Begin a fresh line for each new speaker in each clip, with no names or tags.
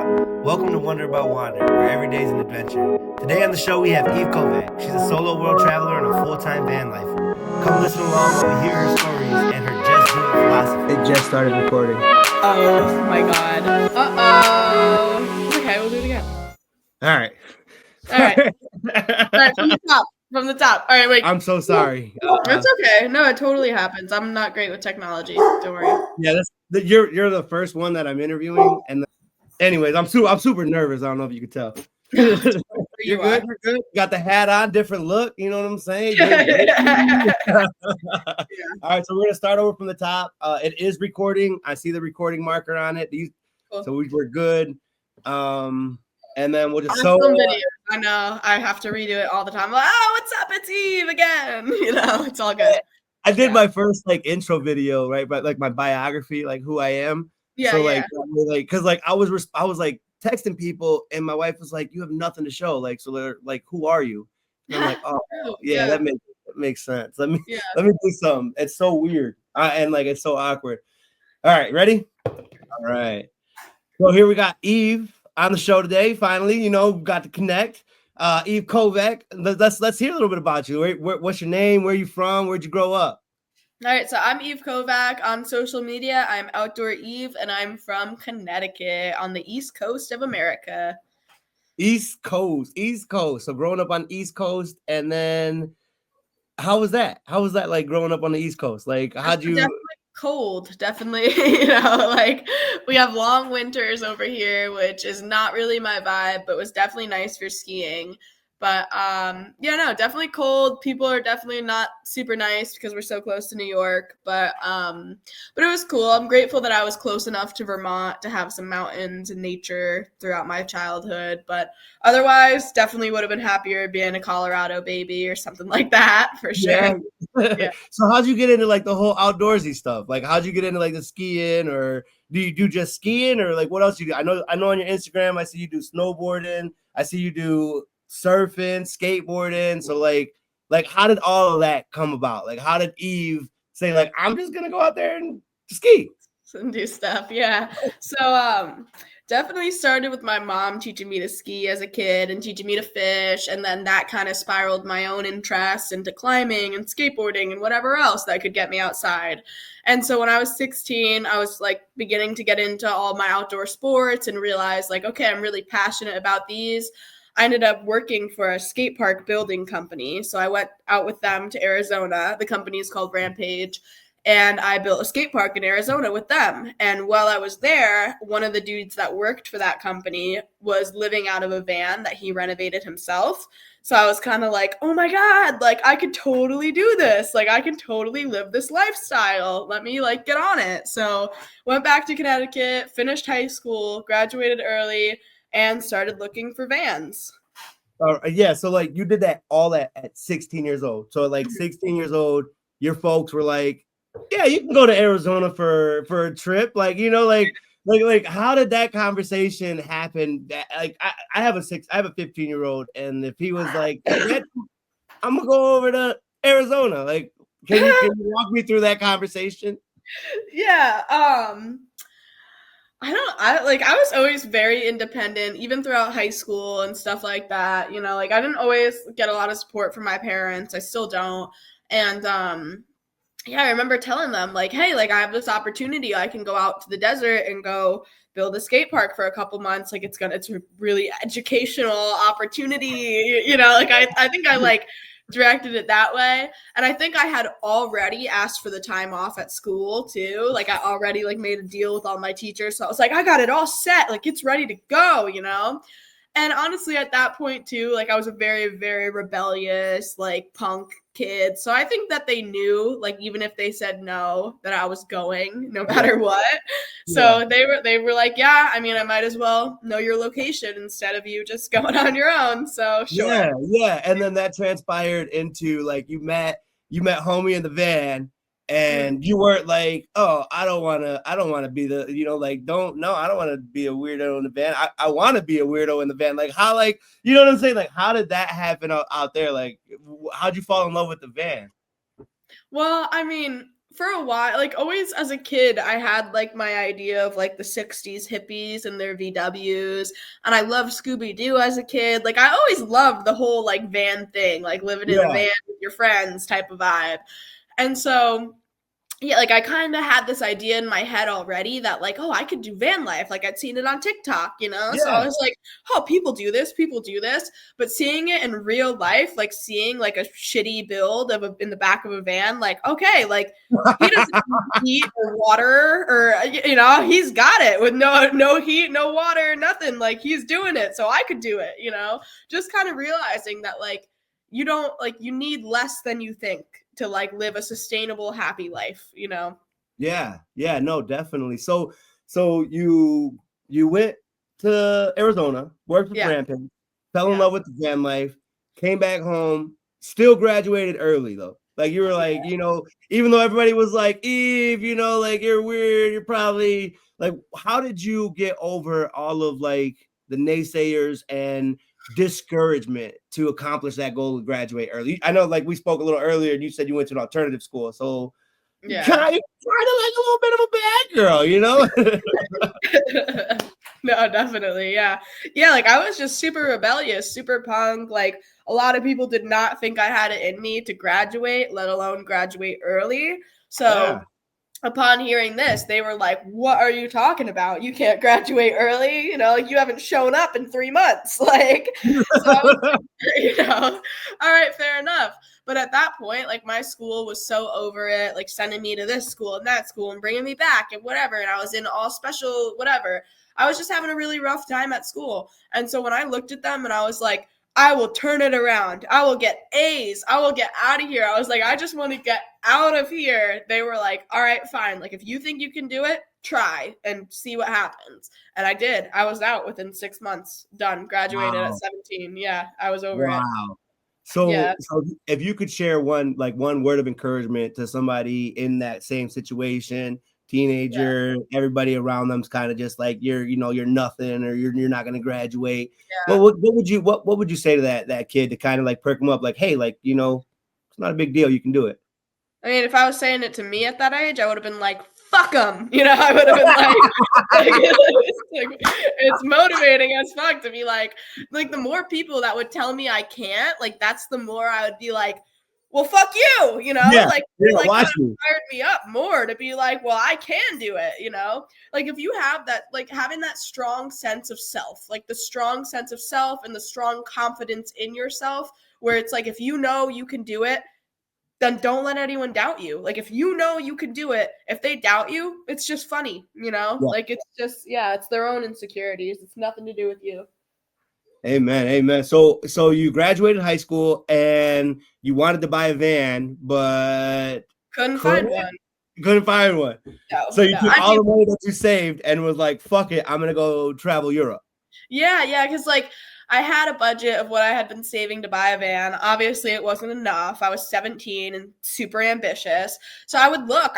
Welcome to Wonder About Wander, where every day is an adventure. Today on the show we have Eve Kovac. She's a solo world traveler and a full-time van lifer. Come listen along while we hear her stories and her just do it philosophy.
It just started recording.
Oh my god. Uh-oh. Okay, we'll do it again.
All right.
All right. All right, from the top. From the top. All right, wait.
I'm so sorry.
It's okay. No, it totally happens. I'm not great with technology. Don't worry.
Yeah, you're the first one that I'm interviewing, and anyways, I'm super nervous. I don't know if you could tell. You're good. You're good. Got the hat on, different look. You know what I'm saying?
Yeah.
All right, so we're gonna start over from the top. It is recording. I see the recording marker on it.
Cool.
So we're good. And then we'll just
Awesome video. I know. I have to redo it all the time. Like, oh, what's up? It's Eve again. You know, it's all good.
I did my first intro video, right? But my biography, who I am.
Yeah.
So because I was texting people, and my wife was like, "You have nothing to show." So they're like, "Who are you?" And I'm like, "Oh, yeah, that makes sense. Let me do something." It's so weird, and it's so awkward. All right, ready? All right. So here we got Eve on the show today. Finally, got to connect. Eve Kovac. Let's hear a little bit about you. What's your name? Where are you from? Where'd you grow up?
All right, so I'm Eve Kovac on social media. I'm Outdoor Eve, and I'm from Connecticut on the East Coast of America.
East Coast. So growing up on East Coast, and then how was that? How was that growing up on the East Coast? How'd you?
Definitely cold, definitely. We have long winters over here, which is not really my vibe, but was definitely nice for skiing. But definitely cold. People are definitely not super nice because we're so close to New York. But it was cool. I'm grateful that I was close enough to Vermont to have some mountains and nature throughout my childhood. But otherwise, definitely would have been happier being a Colorado baby or something like that for sure.
Yeah. So how'd you get into the whole outdoorsy stuff? How'd you get into the skiing, or do you do just skiing, or what else you do? I know on your Instagram I see you do snowboarding. I see you do surfing, skateboarding. So how did all of that come about? How did Eve say I'm just gonna go out there and ski
and do stuff? Yeah. So definitely started with my mom teaching me to ski as a kid and teaching me to fish, and then that kind of spiraled my own interest into climbing and skateboarding and whatever else that could get me outside. And so when I was 16, I was beginning to get into all my outdoor sports and realized okay, I'm really passionate about these. I ended up working for a skate park building company. So I went out with them to Arizona. The company is called Rampage. And I built a skate park in Arizona with them. And while I was there, one of the dudes that worked for that company was living out of a van that he renovated himself. So I was kind of oh my God, I could totally do this. I can totally live this lifestyle. Let me get on it. So went back to Connecticut, finished high school, graduated early, and started looking for vans.
Yeah, so you did all that at 16 years old. So at 16 years old, your folks were yeah, you can go to Arizona for a trip. How did that conversation happen? I have a 15-year-old, and if he was I'm gonna go over to Arizona, can you walk me through that conversation?
Yeah. I was always very independent, even throughout high school and stuff like that. I didn't always get a lot of support from my parents. I still don't. And, I remember telling them hey, I have this opportunity. I can go out to the desert and go build a skate park for a couple months. It's a really educational opportunity. I think I directed it that way. And I think I had already asked for the time off at school too. I already made a deal with all my teachers. So I was I got it all set. It's ready to go, And honestly, at that point too, I was a very, very rebellious, punk kid. So I think that they knew, even if they said no, that I was going no matter what. So they were yeah, I mean, I might as well know your location instead of you just going on your own. So sure.
Yeah. And then that transpired into you met homie in the van. And you weren't oh, I don't want to be the, I don't want to be a weirdo in the van. I want to be a weirdo in the van. How, you know what I'm saying? How did that happen out there? How'd you fall in love with the van?
Well, I mean, For a while, like always as a kid, I had like my idea of like the 60s hippies and their VWs. And I loved Scooby-Doo as a kid. Like I always loved the whole like van thing, like living in a
Yeah.
van with your friends type of vibe. And so yeah, like I kind of had this idea in my head already that like, oh, I could do van life. Like I'd seen it on TikTok, you know? So I
Yeah.
was like, oh, people do this, people do this. But seeing it in real life, like seeing like a shitty build of in the back of a van, like, okay, like he doesn't need heat or water or you know, he's got it with no heat, no water, nothing. Like he's doing it. So I could do it, you know? Just kind of realizing that like you don't like you need less than you think to like live a sustainable, happy life, you know?
Yeah, no, definitely. So you went to Arizona, worked with
Yeah.
grandparents, fell in
Yeah.
love with the van life, came back home, still graduated early though. Like you were like, you know, even though everybody was like, Eve, you know, like you're weird, you're probably like, how did you get over all of like the naysayers and discouragement to accomplish that goal to graduate early? I know like we spoke a little earlier and you said you went to an alternative school. So
Yeah.
kind of like a little bit of a bad girl, you know?
No, definitely. Yeah. Yeah. Like I was just super rebellious, super punk. Like a lot of people did not think I had it in me to graduate, let alone graduate early.
Yeah.
So upon hearing this, they were like, what are you talking about? You can't graduate early. You know, like you haven't shown up in 3 months. Like, so I was like, you know, all right, fair enough. But at that point, like my school was so over it, like sending me to this school and that school and bringing me back and whatever. And I was in all special, whatever. I was just having a really rough time at school. And so when I looked at them and I was like, I will turn it around. I will get A's. I will get out of here. I was like, I just want to get out of here. They were like, all right, fine. Like, if you think you can do it, try and see what happens. And I did. I was out within 6 months, done, graduated at 17. Yeah, I was over it.
So,
Yeah.
so if you could share one word of encouragement to somebody in that same situation, teenager, everybody around them's kind of just like you're nothing or you're not gonna graduate.
Yeah.
What would you say to that kid to kind of like perk them up? Like, hey, like it's not a big deal. You can do it.
I mean, if I was saying it to me at that age, I would have been like, fuck them. You know, I would have been it's motivating as fuck to be like the more people that would tell me I can't, like, that's the more I would be like, well, fuck you, you know? Like
watch
kind of fired me up more to be like, well, I can do it, you know? Like, if you have that, like, having that strong sense of self, like the strong sense of self and the strong confidence in yourself, where it's like, if you know you can do it, then don't let anyone doubt you. Like, if you know you can do it, if they doubt you, it's just funny, you know?
Yeah.
Like, it's just, yeah, it's their own insecurities. It's nothing to do with you.
Amen. So you graduated high school and you wanted to buy a van, but
Couldn't find one.
You couldn't find one.
No,
so you
no.
took all the money that you saved and was like, fuck it, I'm gonna go travel Europe.
Yeah, because like I had a budget of what I had been saving to buy a van. Obviously, it wasn't enough. I was 17 and super ambitious. So I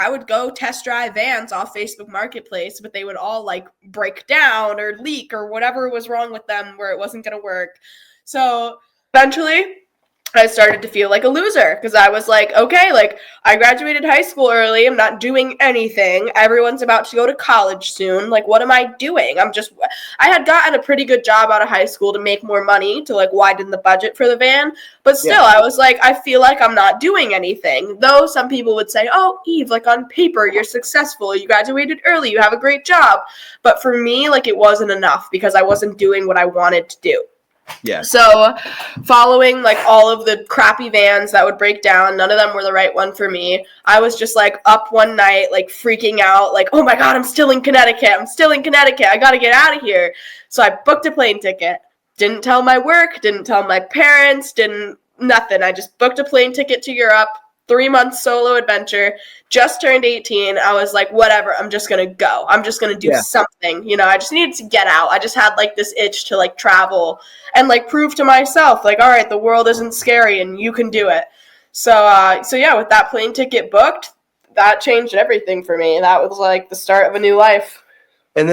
would go test drive vans off Facebook Marketplace, but they would all like break down or leak or whatever was wrong with them where it wasn't going to work. So eventually, I started to feel like a loser because I was like, okay, like I graduated high school early. I'm not doing anything. Everyone's about to go to college soon. Like, what am I doing? I had gotten a pretty good job out of high school to make more money to like widen the budget for the van. But still, I was like, I feel like I'm not doing anything. Though some people would say, oh, Eve, like on paper, you're successful. You graduated early. You have a great job. But for me, like it wasn't enough because I wasn't doing what I wanted to do.
Yeah.
So following like all of the crappy vans that would break down, none of them were the right one for me. I was just like up one night, like freaking out, like, oh my God, I'm still in Connecticut. I got to get out of here. So I booked a plane ticket. Didn't tell my work, didn't tell my parents, nothing. I just booked a plane ticket to Europe. 3 months solo adventure, just turned 18. I was like, whatever, I'm just going to go. I'm just going to do something. You know, I just needed to get out. I just had like this itch to like travel and like prove to myself, like, all right, the world isn't scary and you can do it. So yeah, with that plane ticket booked, that changed everything for me. That was like the start of a new life.
And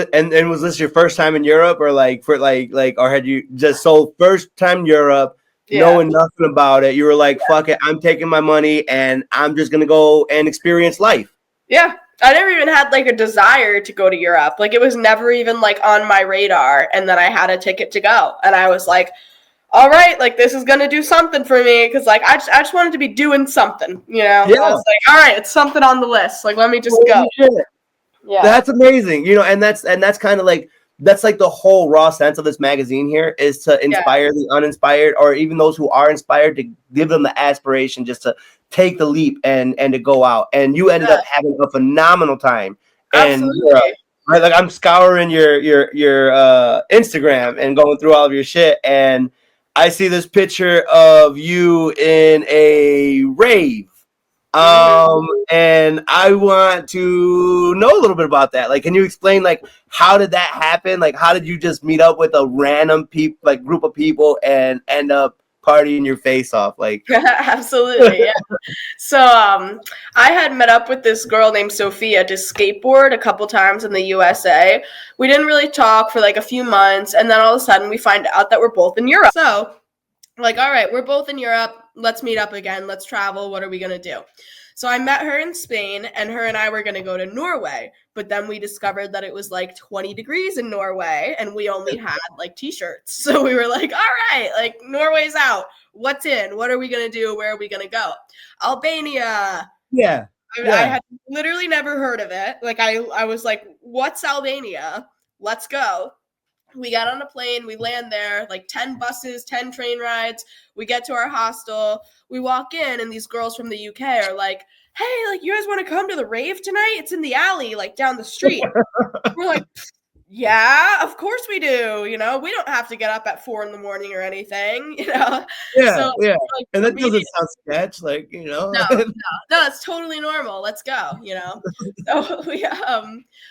was this your first time in Europe or like or had you just first time Europe, knowing nothing about it. You were like, fuck it, I'm taking my money and I'm just gonna go and experience life.
Yeah. I never even had like a desire to go to Europe. Like it was never even like on my radar. And then I had a ticket to go. And I was like, all right, like this is gonna do something for me, because like I just wanted to be doing something, you know.
Yeah.
I was like, all right, it's something on the list. Like let me just go.
Shit.
Yeah,
that's amazing. You know, and that's kind of like that's like the whole raw sense of this magazine here is to inspire the uninspired, or even those who are inspired, to give them the aspiration just to take the leap and to go out. And you ended up having a phenomenal time. And
absolutely.
Right, like I'm scouring your Instagram and going through all of your shit, and I see this picture of you in a rave. And I want to know a little bit about that. Like, can you explain, like, how did that happen? Like, how did you just meet up with a random group of people and end up partying your face off? Like,
absolutely, yeah. So, I had met up with this girl named Sophia to skateboard a couple times in the USA. We didn't really talk for like a few months, and then all of a sudden we find out that we're both in Europe. So, like, all right, we're both in Europe. Let's meet up again. Let's travel. What are we gonna do? So I met her in Spain, and her and I were going to go to Norway. But then we discovered that it was like 20 degrees in Norway, and we only had like t-shirts. So we were like, all right, like Norway's out. What's in? What are we going to do? Where are we going to go? Albania.
Yeah.
I had literally never heard of it. Like I was like, what's Albania? Let's go. We got on a plane, we land there, like 10 buses, 10 train rides. We get to our hostel, we walk in, and these girls from the UK are like, hey, like, you guys want to come to the rave tonight? It's in the alley, like, down the street. We're like, yeah, of course we do. You know, we don't have to get up at 4 a.m. or anything, you know?
Yeah,
so,
yeah.
Like,
and that doesn't sound sketch, like, you know?
No, it's totally normal. Let's go, you know? So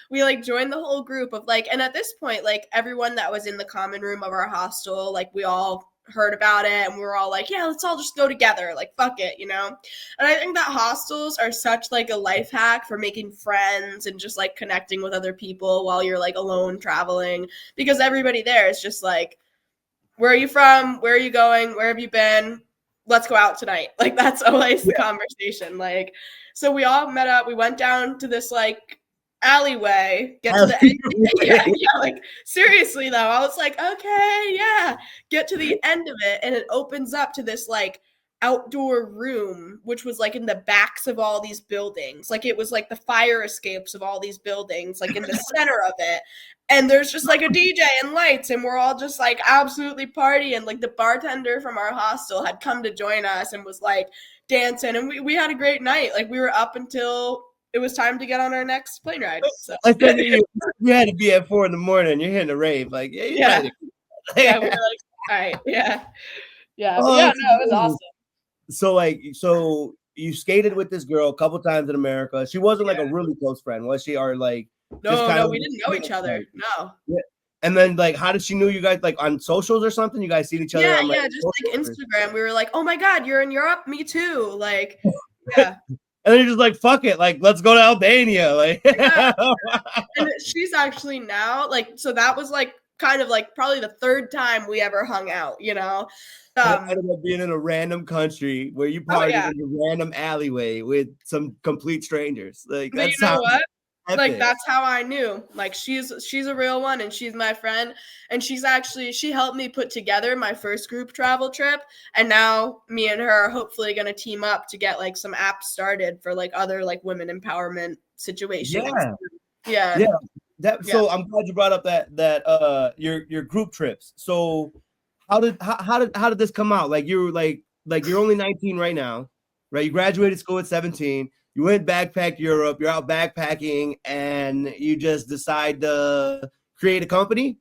we like joined the whole group of like, and at this point, like everyone that was in the common room of our hostel, like we all heard about it, and we were all like, yeah, let's all just go together, like fuck it, you know? And I think that hostels are such like a life hack for making friends and just like connecting with other people while you're like alone traveling, because everybody there is just like, where are you from? Where are you going? Where have you been? Let's go out tonight. Like that's always the conversation. Like, so we all met up, we went down to this like alleyway, get to the end. Yeah, like seriously though, I was like, okay, yeah, get to the end of it, and it opens up to this like outdoor room, which was like in the backs of all these buildings. Like it was like the fire escapes of all these buildings, like in the center of it. And there's just like a DJ and lights, and we're all just like absolutely partying. Like the bartender from our hostel had come to join us and was like dancing, and we had a great night. Like we were up until it was time to get on our next plane ride. So.
I said you had to be at 4 a.m. You're hitting a rave. Like,
yeah, we were like, all right, yeah. Oh, yeah, no, it was awesome.
So you skated with this girl a couple times in America. She wasn't like a really close friend, was she? Or like,
no, we didn't know each other. No.
Yeah. And then, like, how did she know you guys? Like on socials or something? You guys seen each other? On, like,
just like Instagram. We were like, oh my god, you're in Europe? Me too. Like, yeah.
And then you're just like, fuck it, like, let's go to Albania. Like,
and she's actually now like, so that was like kind of like probably the third time we ever hung out, you know.
Ended up being in a random country where you partied in a random alleyway with some complete strangers. Like,
but
that's
you know what?
Epic.
Like that's how I knew. Like she's a real one, and she's my friend, and she helped me put together my first group travel trip, and now me and her are hopefully going to team up to get like some apps started for like other like women empowerment situations. Yeah.
So I'm glad you brought up that your group trips. So how did this come out? Like you're only 19 right now, right? You graduated school at 17. You went backpack Europe, you're out backpacking, and you just decide to create a company?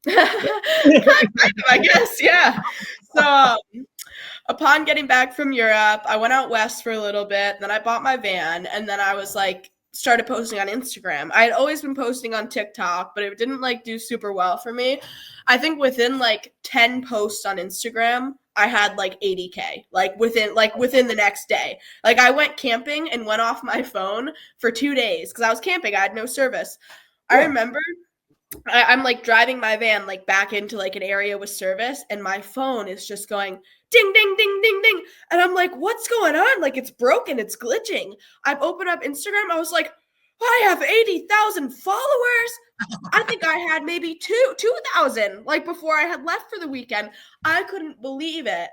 Kind of, I guess, yeah. So upon getting back from Europe, I went out west for a little bit, then I bought my van, and then I was like, started posting on Instagram. I had always been posting on TikTok, but it didn't like do super well for me. I think within like 10 posts on Instagram, I had like 80K, like within the next day. Like I went camping and went off my phone for 2 days because I was camping. I had no service. Yeah. I remember I'm like driving my van like back into like an area with service, and my phone is just going ding, ding, ding, ding, ding. And I'm like, what's going on? Like, it's broken, it's glitching. I've opened up Instagram. I was like, I have 80,000 followers. I think I had maybe 2,000 like before I had left for the weekend. I couldn't believe it.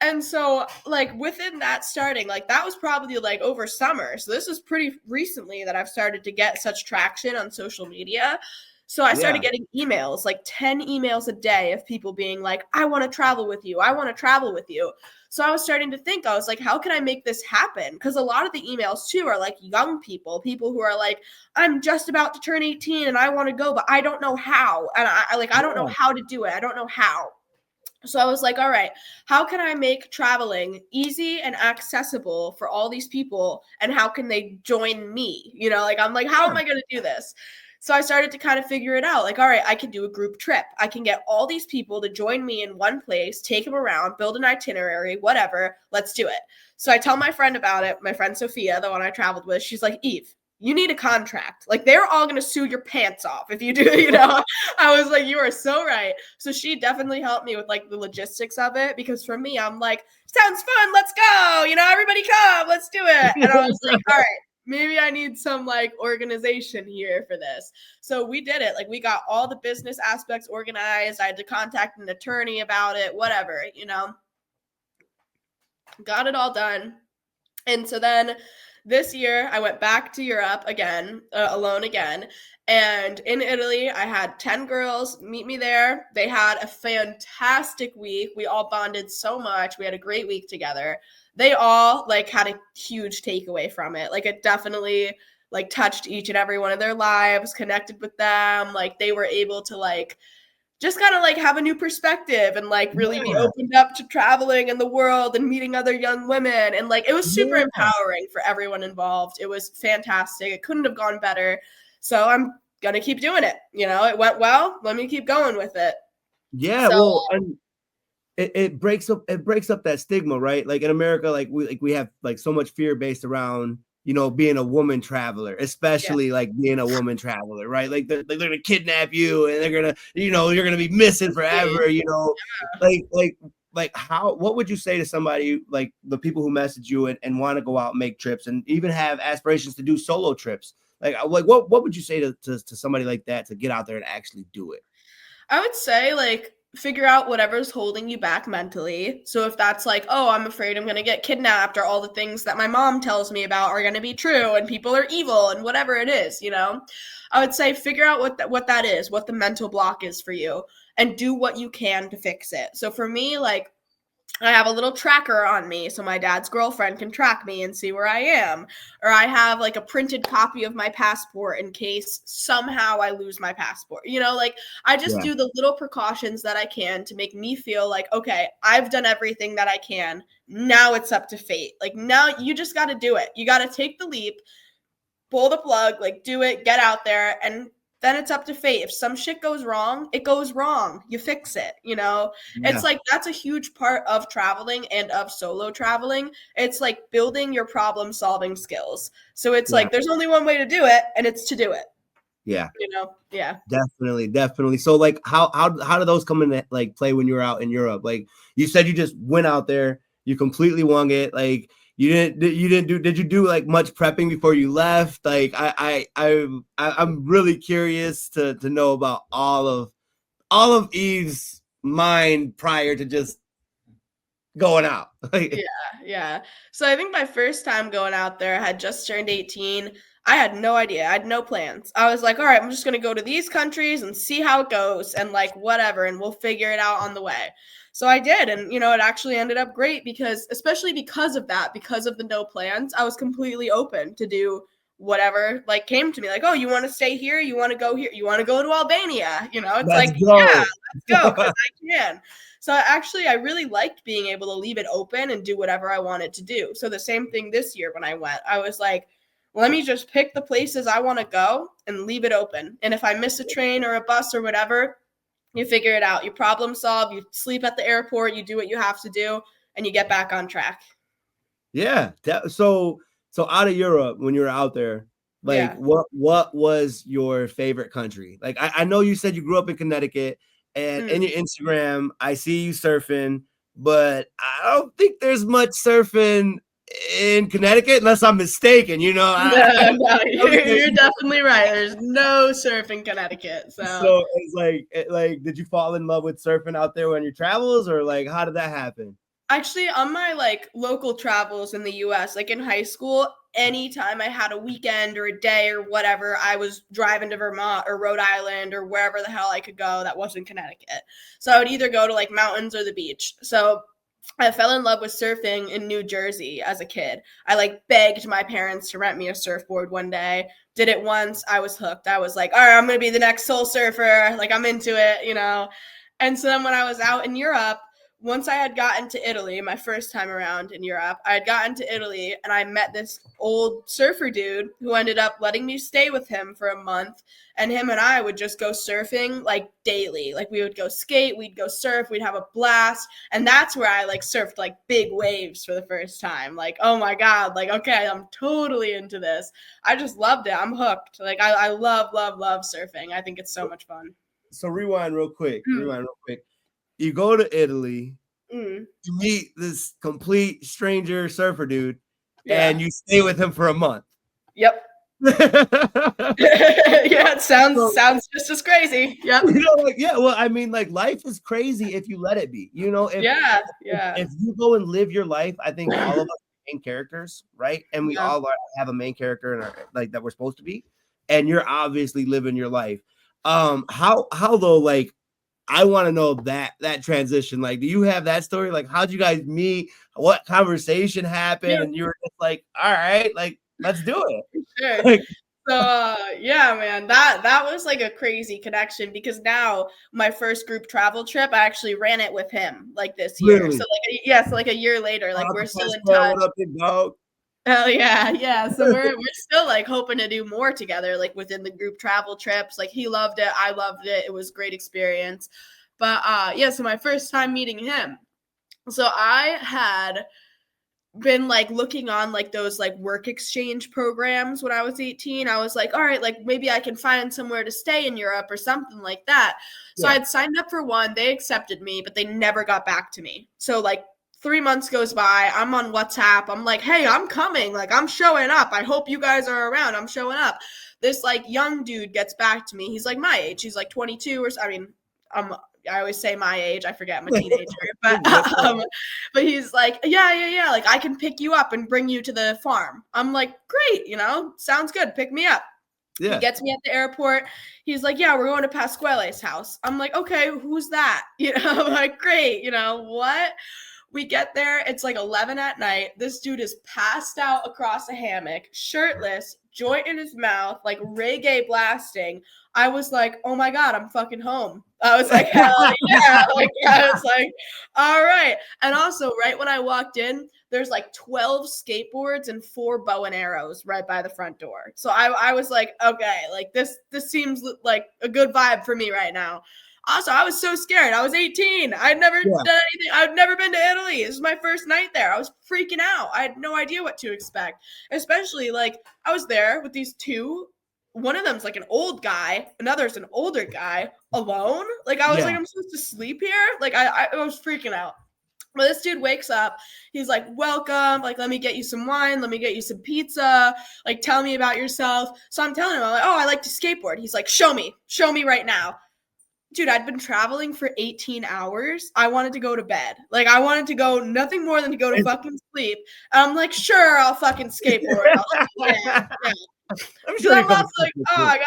And so like within that starting, like that was probably like over summer. So this was pretty recently that I've started to get such traction on social media. So I started getting emails, like 10 emails a day of people being like, I want to travel with you. I want to travel with you. So I was starting to think, I was like, how can I make this happen? Because a lot of the emails too are like young people who are like, I'm just about to turn 18 and I want to go, but I don't know how. And I don't know how to do it. I don't know how. So I was like, all right, how can I make traveling easy and accessible for all these people? And how can they join me? You know, like, I'm like, how am I going to do this? So I started to kind of figure it out. Like, all right, I can do a group trip. I can get all these people to join me in one place, take them around, build an itinerary, whatever. Let's do it. So I tell my friend about it. My friend Sophia, the one I traveled with, she's like, Eve, you need a contract. Like, they're all going to sue your pants off if you do, you know? I was like, you are so right. So she definitely helped me with like the logistics of it, because for me, I'm like, sounds fun. Let's go. You know, everybody come, let's do it. And I was like, all right, maybe I need some like organization here for this. So we did it. Like, we got all the business aspects organized. I had to contact an attorney about it, whatever, you know, got it all done. And so then this year, I went back to Europe again, alone again. And in Italy, I had 10 girls meet me there. They had a fantastic week. We all bonded so much. We had a great week together. They all like had a huge takeaway from it. Like, it definitely like touched each and every one of their lives, connected with them. Like, they were able to like just kind of like have a new perspective and like really be opened up to traveling in the world and meeting other young women. And like, it was super empowering for everyone involved. It was fantastic. It couldn't have gone better. So I'm going to keep doing it. You know, it went well. Let me keep going with it.
Yeah. So, well, and it breaks up that stigma, right? Like in America, we have like so much fear based around, you know, being a woman traveler, especially like being a woman traveler, right? Like they're gonna kidnap you and they're gonna, you know, you're gonna be missing forever, you know, like how, what would you say to somebody like the people who message you and want to go out and make trips and even have aspirations to do solo trips? Like what would you say to somebody like that to get out there and actually do it?
I would say like figure out whatever's holding you back mentally. So if that's like, oh, I'm afraid I'm going to get kidnapped, or all the things that my mom tells me about are going to be true and people are evil and whatever it is, you know, I would say figure out what that is, what the mental block is for you, and do what you can to fix it. So for me, like, I have a little tracker on me so my dad's girlfriend can track me and see where I am. Or I have like a printed copy of my passport in case somehow I lose my passport. You know, like I just do the little precautions that I can to make me feel like, okay, I've done everything that I can. Now it's up to fate. Like, now you just got to do it. You got to take the leap, pull the plug, like do it, get out there, and then it's up to fate. If some shit goes wrong, it goes wrong. You fix it, you know? It's like, that's a huge part of traveling and of solo traveling. It's like building your problem solving skills. So it's like, there's only one way to do it, and it's to do it.
Yeah.
You know? Yeah.
Definitely. So like how do those come into like play when you were out in Europe? Like you said you just went out there, you completely wung it. Like did you do like much prepping before you left? Like I'm really curious to know about all of Eve's mind prior to just going out.
Yeah. So I think my first time going out there, I had just turned 18. I had no idea. I had no plans. I was like, all right, I'm just going to go to these countries and see how it goes and like whatever, and we'll figure it out on the way. So I did. And, you know, it actually ended up great because, especially because of that, because of the no plans, I was completely open to do whatever like came to me. Like, oh, you want to stay here? You want to go here? You want to go to Albania? You know, it's
Let's
like,
go.
yeah, let's go, because I can. So actually, I really liked being able to leave it open and do whatever I wanted to do. So the same thing this year when I went, I was like, let me just pick the places I want to go and leave it open. And if I miss a train or a bus or whatever, you figure it out. You problem solve, you sleep at the airport, you do what you have to do, and you get back on track.
Yeah. So out of Europe, when you were out there, Like, what was your favorite country? Like, I know you said you grew up in Connecticut, and in your Instagram, I see you surfing, but I don't think there's much surfing in Connecticut unless I'm mistaken. You know,
no, you're definitely right. There's no surf in Connecticut.
So it's like, did you fall in love with surfing out there on your travels, or like, how did that happen?
Actually, on my like local travels in the US, like in high school, anytime I had a weekend or a day or whatever, I was driving to Vermont or Rhode Island or wherever the hell I could go that wasn't Connecticut. So I would either go to like mountains or the beach. So I fell in love with surfing in New Jersey as a kid. I like begged my parents to rent me a surfboard one day. Did it once, I was hooked. I was like, all right, I'm going to be the next soul surfer. Like, I'm into it, you know. And so then when I was out in Europe, once I had gotten to Italy, my first time around in Europe, I had gotten to Italy and I met this old surfer dude who ended up letting me stay with him for a month. And him and I would just go surfing like daily. Like we would go skate, we'd go surf, we'd have a blast. And that's where I like surfed like big waves for the first time. Like, oh my God, like, okay, I'm totally into this. I just loved it. I'm hooked. Like I love surfing. I think it's so much fun.
So rewind real quick. You go to Italy, you meet this complete stranger surfer dude, and you stay with him for a month.
Yep. Yeah, it sounds just as crazy. Yep.
You know, like, yeah, well, I mean, like, life is crazy if you let it be. You know, if you go and live your life, I think all of us are main characters, right? And we all have a main character in our, like, that we're supposed to be, and you're obviously living your life. How though, like, I want to know that transition. Like, do you have that story? Like, how'd you guys meet? What conversation happened? Yeah. And you were just like, all right, like, let's do it.
Sure.
Like,
so yeah, man, that was like a crazy connection because now my first group travel trip, I actually ran it with him like this year.
Really?
So like a year later, like we're still in touch.
What up, big dog?
Oh yeah. So we're still like hoping to do more together, like within the group travel trips. Like he loved it, I loved it. It was a great experience. But so my first time meeting him. So I had been like looking on like those like work exchange programs when I was 18. I was like, all right, like maybe I can find somewhere to stay in Europe or something like that. So I had signed up for one, they accepted me, but they never got back to me. So like 3 months goes by, I'm on WhatsApp. I'm like, hey, I'm coming. Like, I'm showing up. I hope you guys are around. I'm showing up. This, like, young dude gets back to me. He's, like, my age. He's, like, 22 or I mean, I always say my age. I forget I'm a teenager. But he's like, yeah. Like, I can pick you up and bring you to the farm. I'm like, great, you know, sounds good. Pick me up. Yeah. He gets me at the airport. He's like, yeah, we're going to Pasquale's house. I'm like, okay, who's that? You know, I'm like, great. You know, what? We get there, it's like 11 at night. This dude is passed out across a hammock, shirtless, joint in his mouth, like reggae blasting. I was like, oh my God, I'm fucking home. I was like, hell yeah. Like, I was like, all right. And also, right when I walked in, there's like 12 skateboards and 4 bow and arrows right by the front door. So I was like, okay, like this seems like a good vibe for me right now. Also, I was so scared. I was 18. I'd never done anything. I've never been to Italy. This was my first night there. I was freaking out. I had no idea what to expect. Especially, like, I was there with these two. One of them's like an old guy. Another's an older guy alone. Like, I was like, I'm supposed to sleep here? Like, I was freaking out. But this dude wakes up. He's like, welcome. Like, let me get you some wine. Let me get you some pizza. Like, tell me about yourself. So I'm telling him, I'm like, oh, I like to skateboard. He's like, show me right now. Dude, I'd been traveling for 18 hours. I wanted to go to bed. Like, I wanted to go nothing more than to go to fucking sleep. And I'm like, sure, I'll fucking skateboard. I'm sure I'm also like, oh, I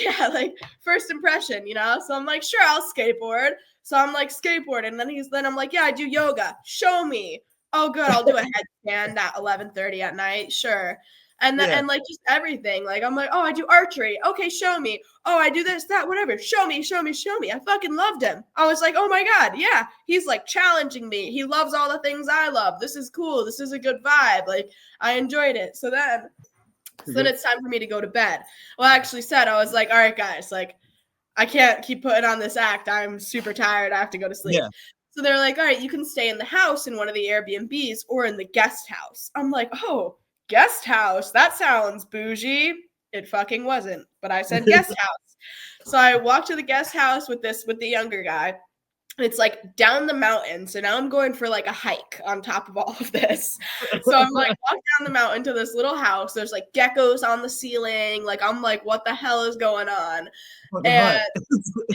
got, like, first impression, you know? So I'm like, sure, I'll skateboard. So I'm like, skateboard. And then I'm like, yeah, I do yoga. Show me. Oh, good, I'll do a headstand at 11:30 at night. Sure. And then, and like just everything. Like, I'm like, oh, I do archery. Okay, show me. Oh, I do this, that, whatever. Show me. I fucking loved him. I was like, oh my God, yeah. He's like challenging me. He loves all the things I love. This is cool. This is a good vibe. Like, I enjoyed it. So then it's time for me to go to bed. Well, I actually said, I was like, all right, guys, like, I can't keep putting on this act. I'm super tired. I have to go to sleep. Yeah. So they're like, all right, you can stay in the house in one of the Airbnbs or in the guest house. I'm like, oh, guest house, that sounds bougie. It fucking wasn't. But I said guest house. So I walked to the guest house with the younger guy. It's like down the mountain. So now I'm going for like a hike on top of all of this. So I'm like walking down the mountain to this little house. There's like geckos on the ceiling. Like I'm like, what the hell is going on? And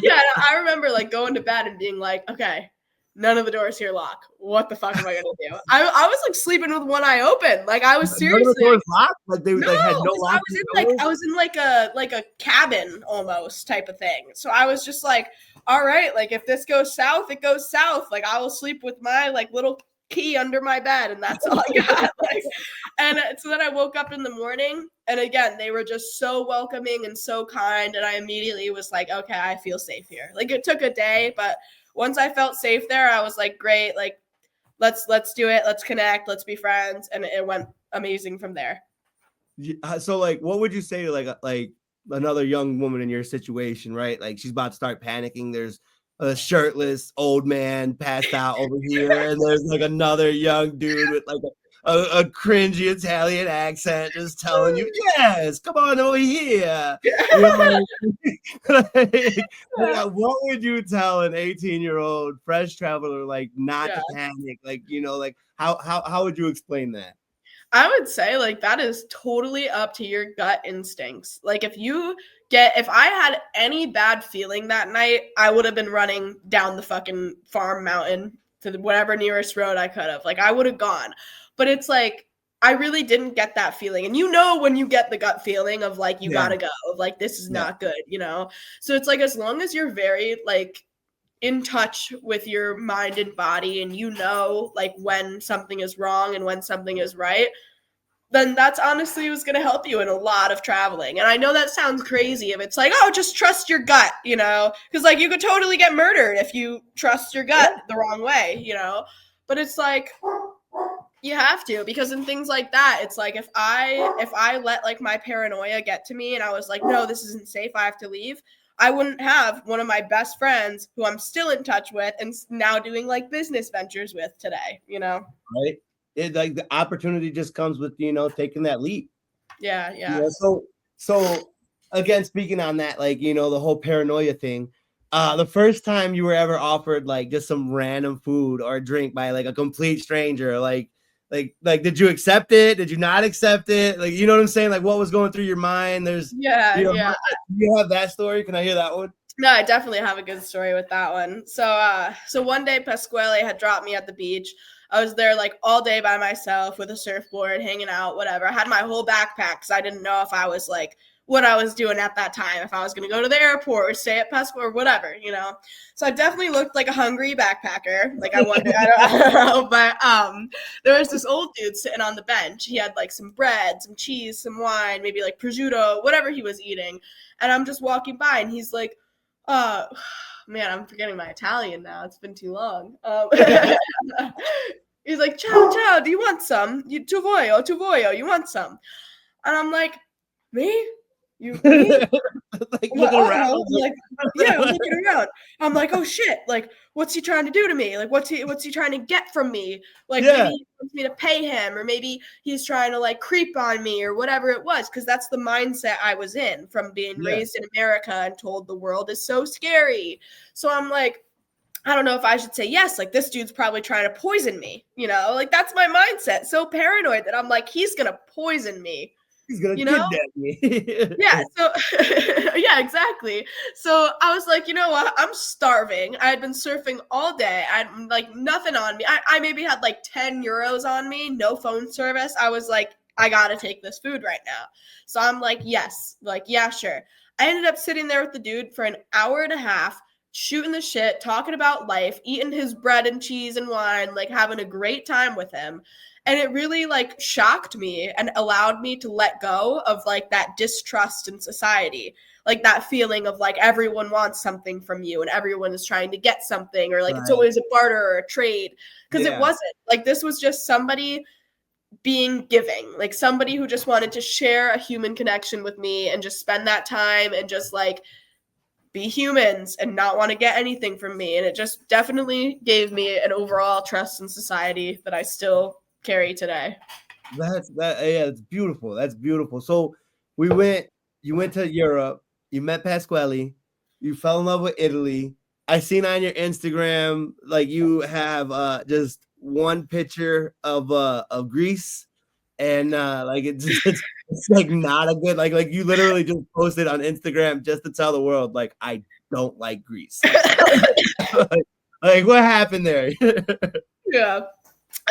yeah, I remember like going to bed and being like, okay, none of the doors here lock. What the fuck am I gonna do? I was like sleeping with one eye open. Like I was seriously.
None of the doors locked? Like they
no,
had no lock.
I was in like a cabin almost type of thing. So I was just like, all right, like if this goes south, it goes south. Like I will sleep with my like little key under my bed, and that's all I got. Like, and so then I woke up in the morning, and again, they were just so welcoming and so kind, and I immediately was like, okay, I feel safe here. Like it took a day, but once I felt safe there, I was like, great, like let's do it, let's connect, let's be friends, and it went amazing from there.
So like, what would you say to like another young woman in your situation, right? Like she's about to start panicking. There's a shirtless old man passed out over here, and there's like another young dude with like a cringy Italian accent just telling you, yes, come on over here. You know, like, what would you tell an 18-year-old fresh traveler like not to panic? Like, you know, like how would you explain that?
I would say like that is totally up to your gut instincts. Like if I had any bad feeling that night, I would have been running down the fucking farm mountain to whatever nearest road I could have. Like I would have gone. But it's like I really didn't get that feeling. And you know when you get the gut feeling of like you gotta go, of like this is not good, you know? So it's like as long as you're very like in touch with your mind and body, and you know like when something is wrong and when something is right, then that's honestly what's going to help you in a lot of traveling. And I know that sounds crazy if it's like, oh, just trust your gut, you know, because like you could totally get murdered if you trust your gut the wrong way, you know. But it's like you have to, because in things like that, it's like if I let like my paranoia get to me and I was like, no, this isn't safe, I have to leave, I wouldn't have one of my best friends who I'm still in touch with and now doing like business ventures with today, you know?
Right. It like the opportunity just comes with, you know, taking that leap.
Yeah.
You know, so again, speaking on that, like, you know, the whole paranoia thing, the first time you were ever offered like just some random food or drink by like a complete stranger, like did you accept it? Did you not accept it? Like, you know what I'm saying? Like what was going through your mind? There's you have that story. Can I hear that one?
No, I definitely have a good story with that one. So one day Pasquale had dropped me at the beach. I was there like all day by myself with a surfboard, hanging out, whatever. I had my whole backpack because I didn't know if I was like what I was doing at that time, if I was going to go to the airport or stay at Pasquale or whatever, you know. So I definitely looked like a hungry backpacker. Like I wondered, I don't know, but there was this old dude sitting on the bench. He had like some bread, some cheese, some wine, maybe like prosciutto, whatever he was eating. And I'm just walking by, and he's like, man, I'm forgetting my Italian now. It's been too long. He's like, ciao, do you want some? Tu voglio, you want some? And I'm like, me? You me?
Like looking around.
Like, yeah, I'm looking around. I'm like, oh shit, like what's he trying to do to me? Like what's he trying to get from me? Like maybe he wants me to pay him, or maybe he's trying to like creep on me or whatever it was, because that's the mindset I was in from being raised in America and told the world is so scary. So I'm like, I don't know if I should say yes, like this dude's probably trying to poison me, you know? Like that's my mindset. So paranoid that I'm like, he's gonna poison me.
He's gonna kidnap me.
Yeah, so yeah, exactly. So I was like, you know what? I'm starving. I had been surfing all day. I had like nothing on me. I maybe had like 10 euros on me, no phone service. I was like, I gotta take this food right now. So I'm like, yes, like, yeah, sure. I ended up sitting there with the dude for an hour and a half, shooting the shit, talking about life, eating his bread and cheese and wine, like having a great time with him. And it really like shocked me and allowed me to let go of like that distrust in society, like that feeling of like everyone wants something from you and everyone is trying to get something, or like it's always a barter or a trade. Because it wasn't like, this was just somebody being giving, like somebody who just wanted to share a human connection with me and just spend that time and just like be humans and not want to get anything from me. And it just definitely gave me an overall trust in society that I still carry today.
It's beautiful. That's beautiful. So we went you went to Europe, you met Pasquale, you fell in love with Italy. I seen on your Instagram like you have just one picture of Greece, and like it's like not a good like you literally just posted on Instagram just to tell the world like I don't like Greece. Like what happened there?
Yeah.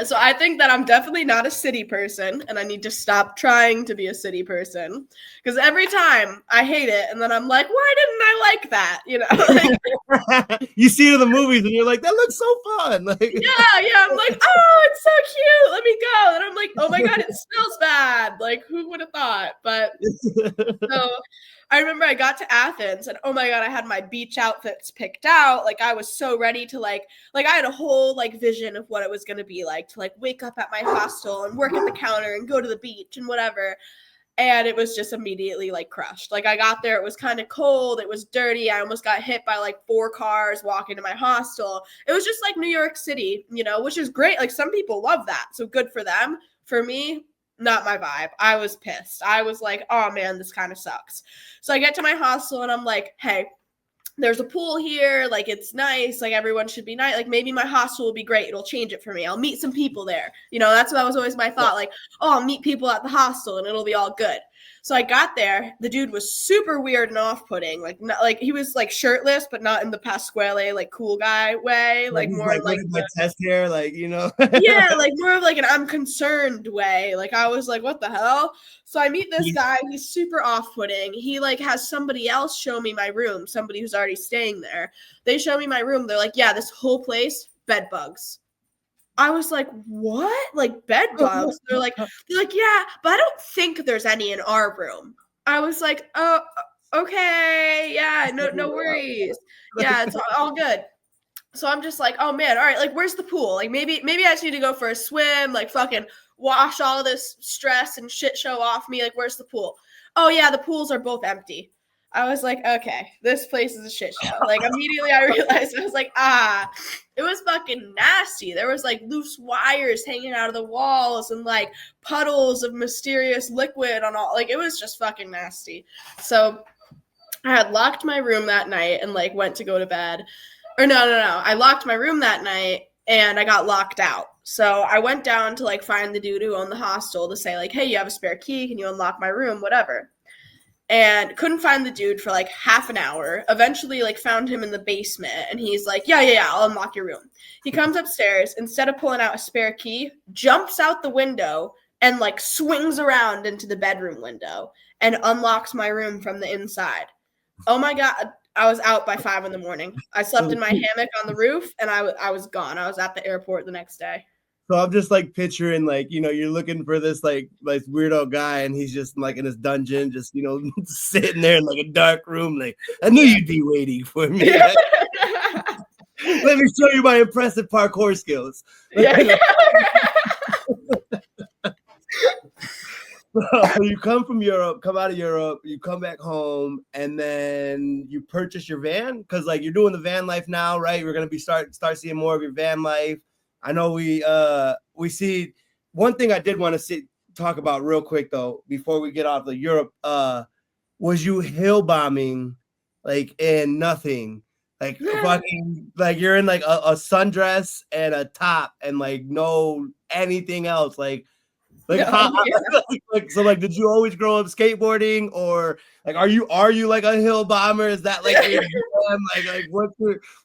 So I think that I'm definitely not a city person, and I need to stop trying to be a city person, because every time I hate it, and then I'm like, why didn't I like that? You know, like,
You see it in the movies, and you're like, that looks so fun. Like,
yeah. I'm like, oh, it's so cute. Let me go. And I'm like, oh my god, it smells bad. Like, who would have thought? But so I remember I got to Athens, and oh my god, I had my beach outfits picked out. Like I was so ready to like I had a whole like vision of what it was going to be like to like wake up at my hostel and work at the counter and go to the beach and whatever. And it was just immediately like crushed. Like I got there, it was kind of cold, it was dirty. I almost got hit by like 4 cars walking to my hostel. It was just like New York City, you know, which is great. Like some people love that, so good for them. For me, not my vibe. I was pissed. I was like, oh man, this kind of sucks. So I get to my hostel and I'm like, hey, there's a pool here, like it's nice, like everyone should be nice, like maybe my hostel will be great, it'll change it for me, I'll meet some people there, you know, that was always my thought, like, oh, I'll meet people at the hostel and it'll be all good. So I got there, the dude was super weird and off-putting, like not, like he was like shirtless but not in the Pasquale like cool guy way, like more like
my test hair, like, you know.
yeah, like more of like an I'm concerned way. Like I was like, what the hell? So I meet this guy, he's super off-putting. He like has somebody else show me my room, somebody who's already staying there. They show me my room. They're like, yeah, this whole place, bed bugs. I was like, what? Like bed bugs? They're like, yeah, but I don't think there's any in our room. I was like, oh, okay, yeah, no worries. Yeah, it's all good. So I'm just like, oh man, all right, like where's the pool? Like maybe I just need to go for a swim, like fucking wash all this stress and shit show off me. Like, where's the pool? Oh yeah, the pools are both empty. I was like, okay, this place is a shit show. Like immediately I realized, I was like, it was fucking nasty. There was like loose wires hanging out of the walls and like puddles of mysterious liquid on all, like it was just fucking nasty. So I had locked my room that night and like went to go to bed. Or no. I locked my room that night and I got locked out. So I went down to like find the dude who owned the hostel to say like, hey, you have a spare key? Can you unlock my room? Whatever. And couldn't find the dude for like half an hour. Eventually like found him in the basement and he's like, yeah, I'll unlock your room. He comes upstairs, instead of pulling out a spare key, jumps out the window and like swings around into the bedroom window and unlocks my room from the inside. Oh my God. I was out by 5 a.m. I slept in my hammock on the roof and I was gone. I was at the airport the next day.
So I'm just like picturing like, you know, you're looking for this like weirdo guy and he's just like in his dungeon, just, you know, sitting there in like a dark room. Like, I knew you'd be waiting for me. Let me show you my impressive parkour skills.
Yeah.
So you come out of Europe, you come back home, and then you purchase your van because like you're doing the van life now, right? We're gonna be start seeing more of your van life. I know we see one thing I did want to talk about real quick though before we get off the Europe was you hill bombing like in nothing. Like fucking like you're in like a sundress and a top and like no anything else. Like how, so like did you always grow up skateboarding or like are you like a hill bomber? Is that like your like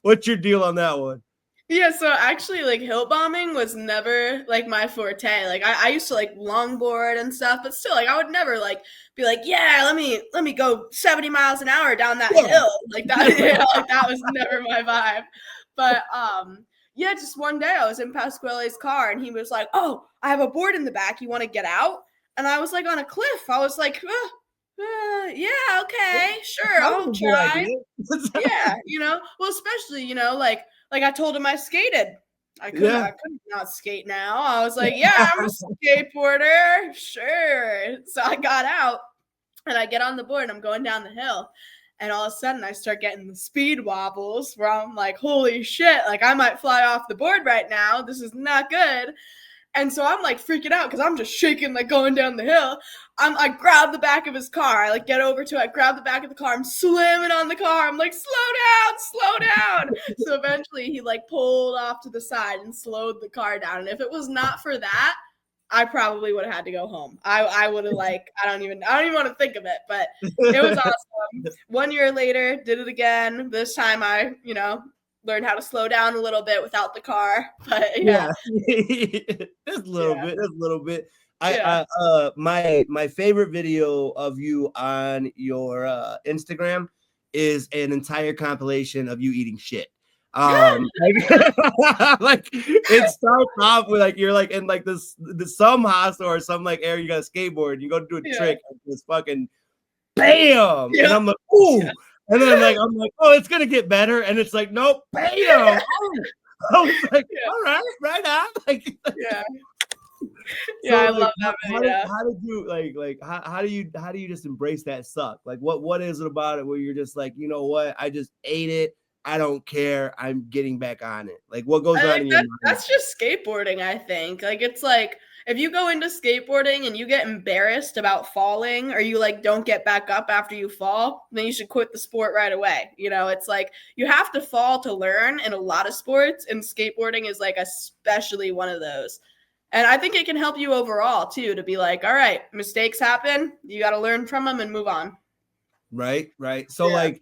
what's your deal on that one?
Yeah, so actually like hill bombing was never like my forte. Like I used to like longboard and stuff, but still like I would never like be like, yeah, let me go 70 miles an hour down that hill. Like that, you know, like that was never my vibe. But yeah, just one day I was in Pasquale's car and he was like, oh, I have a board in the back. You want to get out? And I was like on a cliff. I was like, yeah, okay, sure, I'll try. Yeah, you know, well, especially, you know, like I told him I skated. I couldn't not skate now. I was like, yeah, I'm a skateboarder. Sure. So I got out and I get on the board and I'm going down the hill. And all of a sudden I start getting the speed wobbles where I'm like, holy shit, like I might fly off the board right now. This is not good. And so I'm like freaking out because I'm just shaking, like going down the hill. I grab the back of his car. I like get over to it. I grab the back of the car. I'm slamming on the car. I'm like, slow down. So eventually he like pulled off to the side and slowed the car down. And if it was not for that, I probably would have had to go home. I would have like, I don't even want to think of it, but it was awesome. 1 year later, did it again. This time I, learned how to slow down a little bit without the car. But yeah.
Just a little bit. My favorite video of you on your Instagram is an entire compilation of you eating shit. Like it starts off with like you're like in like this some hostel or some like area, you got a skateboard, you go to do a trick, and it's fucking bam, and I'm like, ooh, and then I'm like, oh, it's gonna get better, and it's like, nope, bam. I was like, all right on, like,
I love that video.
How did you how do you just embrace that suck? Like, what is it about it where you're just like, you know what, I just ate it. I don't care. I'm getting back on it. Like, what goes on in your mind?
That's just skateboarding, I think. Like, it's like, if you go into skateboarding and you get embarrassed about falling or you, like, don't get back up after you fall, then you should quit the sport right away. It's like, you have to fall to learn in a lot of sports, and skateboarding is, like, especially one of those. And I think it can help you overall, too, to be like, all right, mistakes happen. You got to learn from them and move on.
Right. So,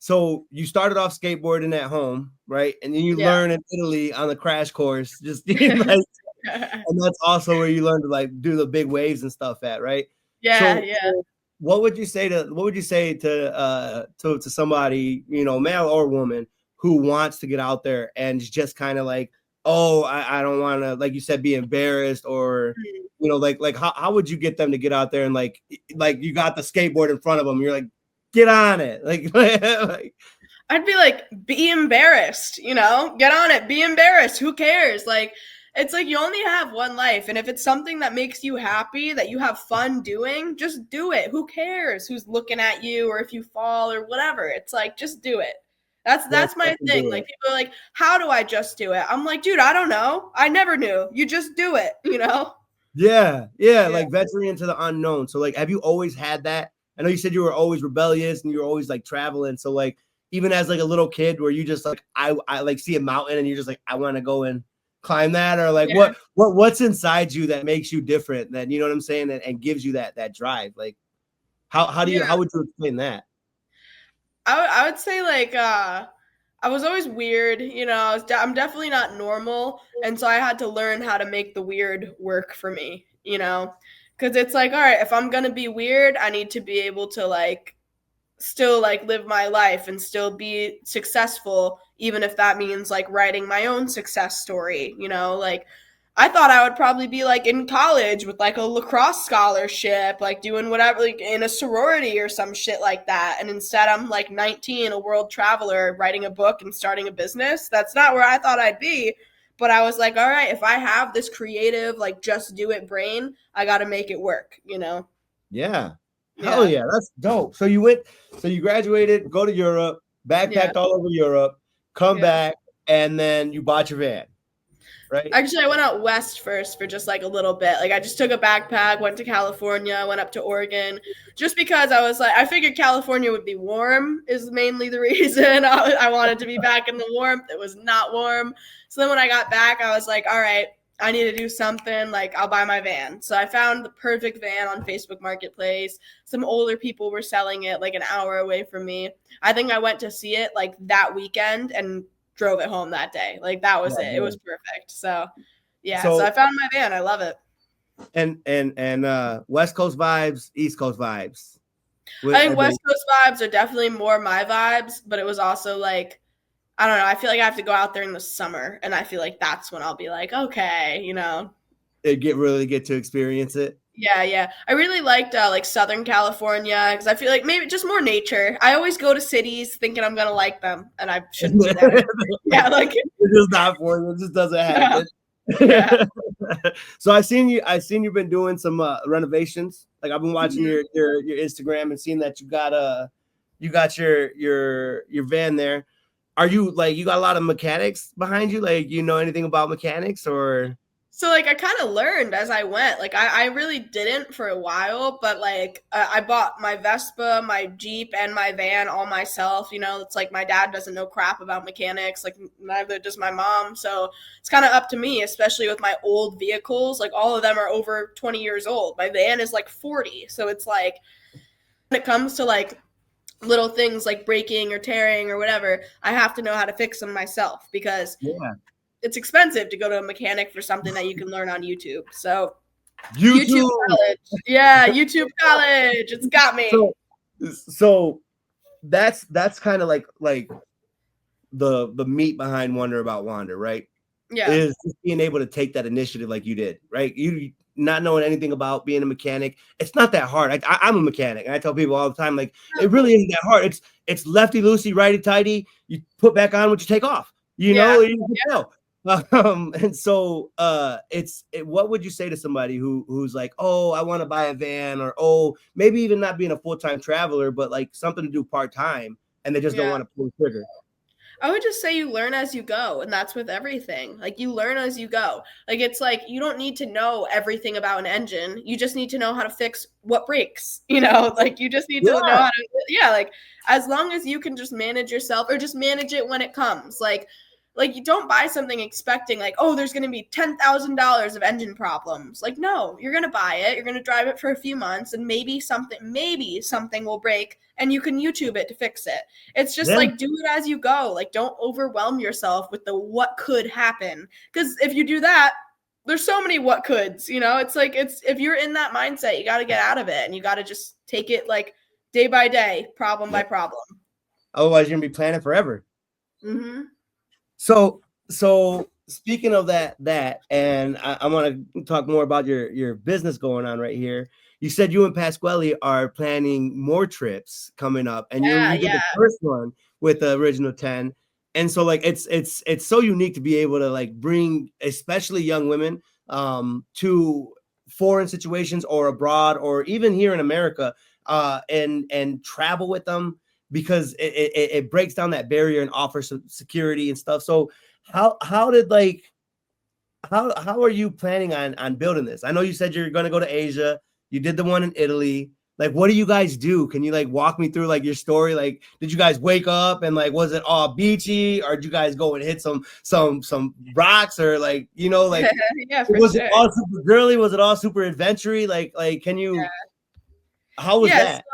so you started off skateboarding at home, right? And then you learn in Italy on the crash course, just like, and that's also where you learn to like do the big waves and stuff at, right? So what would you say to somebody, male or woman, who wants to get out there and just kind of like, oh, I don't want to, like you said, be embarrassed, or like how would you get them to get out there and like you got the skateboard in front of them, you're like, get on it. Like,
I'd be like, be embarrassed, get on it, be embarrassed. Who cares? Like, it's like you only have one life. And if it's something that makes you happy, that you have fun doing, just do it. Who cares who's looking at you or if you fall or whatever? It's like, just do it. That's my thing. Like, people are like, how do I just do it? I'm like, dude, I don't know. I never knew. You just do it,
Yeah. Like venturing into the unknown. So like, have you always had that? I know you said you were always rebellious and you were always like traveling. So like, even as like a little kid, where you just like, I like see a mountain and you're just like, I want to go and climb that, or like what's inside you that makes you different, that, you know what I'm saying, and gives you that drive? Like, how would you explain that?
I would say like, I was always weird, I'm definitely not normal. And so I had to learn how to make the weird work for me, because it's like, all right, if I'm going to be weird, I need to be able to like still like live my life and still be successful, even if that means like writing my own success story, like I thought I would probably be like in college with like a lacrosse scholarship, like doing whatever, like in a sorority or some shit like that. And instead I'm like 19, a world traveler, writing a book and starting a business. That's not where I thought I'd be. But I was like, all right, if I have this creative, like just do it brain, I got to make it work,
Yeah. Hell yeah. That's dope. So you graduated, go to Europe, backpacked all over Europe, come back, and then you bought your van. Right?
Actually, I went out west first for just like a little bit. Like I just took a backpack, went to California, went up to Oregon, just because I was like, I figured California would be warm is mainly the reason. I wanted to be back in the warmth. It was not warm. So then when I got back, I was like, all right, I need to do something. Like, I'll buy my van. So I found the perfect van on Facebook Marketplace. Some older people were selling it like an hour away from me. I think I went to see it like that weekend and drove it home that day. Like, that was it. It was perfect. So so I found my van. I love it.
And West Coast vibes, East Coast vibes.
I think West Coast vibes are definitely more my vibes, but it was also like, I don't know. I feel like I have to go out there in the summer, and I feel like that's when I'll be like, okay,
really get to experience it.
Yeah. I really liked like Southern California, because I feel like maybe just more nature. I always go to cities thinking I'm gonna like them, and I shouldn't do that. Like
it's just not for you. It just doesn't happen.
Yeah.
So I seen you've been doing some renovations. Like, I've been watching your Instagram and seeing that you got your van there. Are you like, you got a lot of mechanics behind you? Like, anything about mechanics or?
So, like, I kind of learned as I went. Like, I really didn't for a while, but, like, I bought my Vespa, my Jeep, and my van all myself. You know, it's like my dad doesn't know crap about mechanics. Like, neither does my mom. So, it's kind of up to me, especially with my old vehicles. Like, all of them are over 20 years old. My van is, like, 40. So, it's like, when it comes to, like, little things like breaking or tearing or whatever, I have to know how to fix them myself because it's expensive to go to a mechanic for something that you can learn on YouTube. So YouTube college. Yeah, YouTube college. It's got me.
So that's kind of like the meat behind Wonder About Wander, right?
Yeah.
Is just being able to take that initiative like you did, right? You not knowing anything about being a mechanic. It's not that hard. I'm a mechanic, and I tell people all the time, like, it really isn't that hard. It's lefty loosey, righty tighty. You put back on what you take off. You know, and so what would you say to somebody who's like, oh, I want to buy a van, or oh, maybe even not being a full-time traveler, but like something to do part-time, and they just don't want to pull the trigger?
I would just say you learn as you go, and that's with everything. Like, you learn as you go. Like, it's like you don't need to know everything about an engine. You just need to know how to fix what breaks, you know? Like, you just need to know how to, like, as long as you can just manage yourself or just manage it when it comes. Like you don't buy something expecting like, oh, there's going to be $10,000 of engine problems. Like, no, you're going to buy it. You're going to drive it for a few months, and maybe something will break, and you can YouTube it to fix it. It's just like, do it as you go. Like, don't overwhelm yourself with the what could happen. Because if you do that, there's so many what coulds, you know? It's like, if you're in that mindset, you got to get out of it, and you got to just take it like day by day, problem by problem.
Otherwise, you're going to be planning forever.
Mm-hmm.
So speaking of that, and I want to talk more about your business going on right here. You said you and Pasquale are planning more trips coming up, and you did the first one with the original 10. And so like it's so unique to be able to like bring especially young women to foreign situations or abroad or even here in America and travel with them, because it breaks down that barrier and offers some security and stuff. So how are you planning on building this? I know you said you're going to go to Asia. You did the one in Italy. Like, what do you guys do? Can you like walk me through like your story? Like, did you guys wake up and like, was it all beachy, or did you guys go and hit some rocks, or like, you know, like, was it all super girly? Was it all super adventure-y? Like, can you, how was that?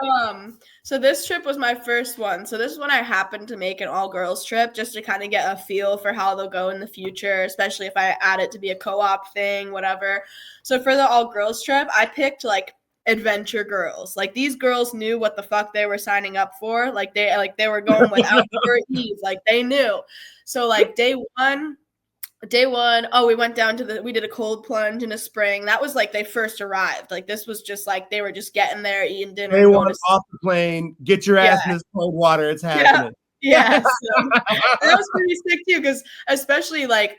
So this trip was my first one. So this is when I happened to make an all-girls trip, just to kind of get a feel for how they'll go in the future, especially if I add it to be a co-op thing, whatever. So for the all-girls trip, I picked like adventure girls. Like, these girls knew what the fuck they were signing up for. Like they were going with outdoor Eve. Like, they knew. So like day one, we went down to we did a cold plunge in a spring. That was like they first arrived. Like, this was just like they were just getting there, eating dinner.
They want off the plane, get your ass in this cold water. It's happening.
Yeah. So that was pretty sick too, because especially like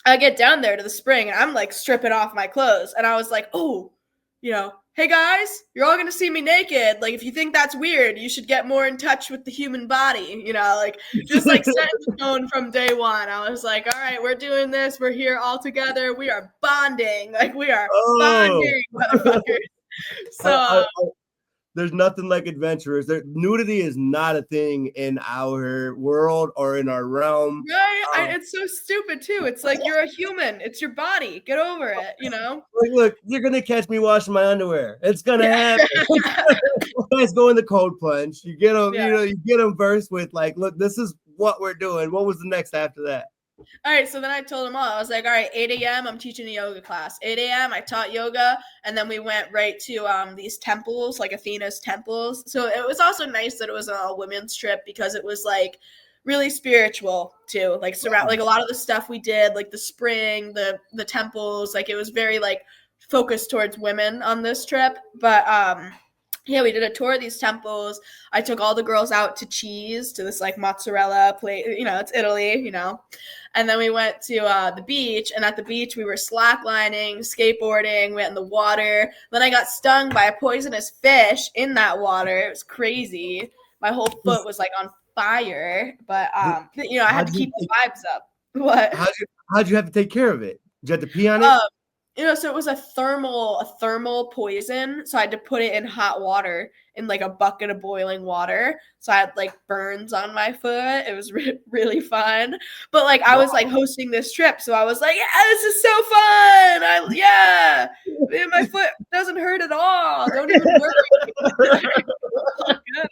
I get down there to the spring and I'm like stripping off my clothes, and I was like, oh, you know, hey guys, you're all going to see me naked. Like, if you think that's weird, you should get more in touch with the human body, you know, like just like setting the tone from day one. I was like, all right, we're doing this. We're here all together. We are bonding. Like, we are bonding, motherfuckers. So
there's nothing like adventurers. Nudity is not a thing in our world or in our realm.
Right? It's so stupid too. It's like, you're a human. It's your body. Get over it, you know?
Like, look, you're going to catch me washing my underwear. It's going to happen. Let's go in the cold plunge. You get them, you know, you get them versed with like, look, this is what we're doing. What was the next after that?
All right, so then I told them all, I was like, all right, 8 a.m., I'm teaching a yoga class. 8 a.m., I taught yoga, and then we went right to these temples, like Athena's temples. So it was also nice that it was a women's trip, because it was, like, really spiritual, too. Like, like a lot of the stuff we did, like the spring, the temples, like, it was very, like, focused towards women on this trip. But, yeah, we did a tour of these temples. I took all the girls out to cheese, to this like mozzarella place. You know, it's Italy, you know. And then we went to the beach, and at the beach we were slacklining, skateboarding, we went in the water. Then I got stung by a poisonous fish in that water. It was crazy. My whole foot was like on fire, but you know, I had to keep the vibes up. What?
How'd you have to take care of it? Did you have to pee on it?
So it was a thermal poison. So I had to put it in hot water in like a bucket of boiling water. So I had like burns on my foot. It was really fun. But like I was like hosting this trip, so I was like, yeah, this is so fun. Man, my foot doesn't hurt at all. Don't even worry. All good.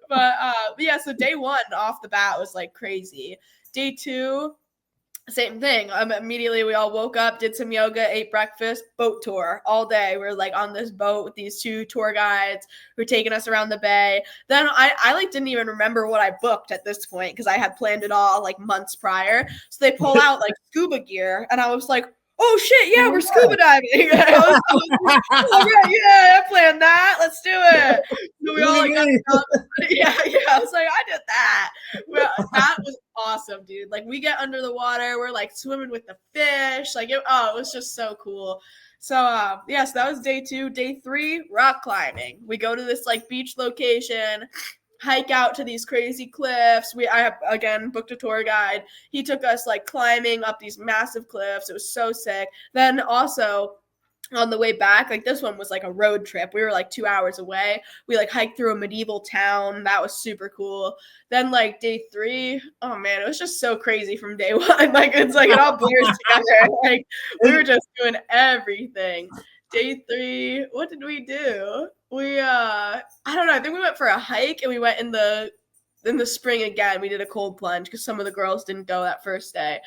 But yeah, so day 1 off the bat was like crazy. Day 2, same thing. Immediately we all woke up, did some yoga, ate breakfast, boat tour all day. We were like on this boat with these 2 tour guides who were taking us around the bay. Then I like didn't even remember what I booked at this point because I had planned it all like months prior. So they pull out like scuba gear and I was like, oh shit, yeah, we're scuba diving. I was like, oh, yeah, I planned that. Let's do it. So we all like got yeah. I was like, I did that. Well, that was awesome, dude. Like we get under the water, we're like swimming with the fish. Like it was just so cool. So so that was day 2. Day 3, rock climbing. We go to this like beach location, hike out to these crazy cliffs. I have again booked a tour guide. He took us like climbing up these massive cliffs. It was so sick. Then also on the way back, like this one was like a road trip. We were like 2 hours away. We like hiked through a medieval town. That was super cool. Then like day 3, oh man, it was just so crazy from day 1. Like it's like it all blurs together. Like we were just doing everything. Day 3, what did we do? We I don't know, I think we went for a hike and we went in the spring again. We did a cold plunge because some of the girls didn't go that first day.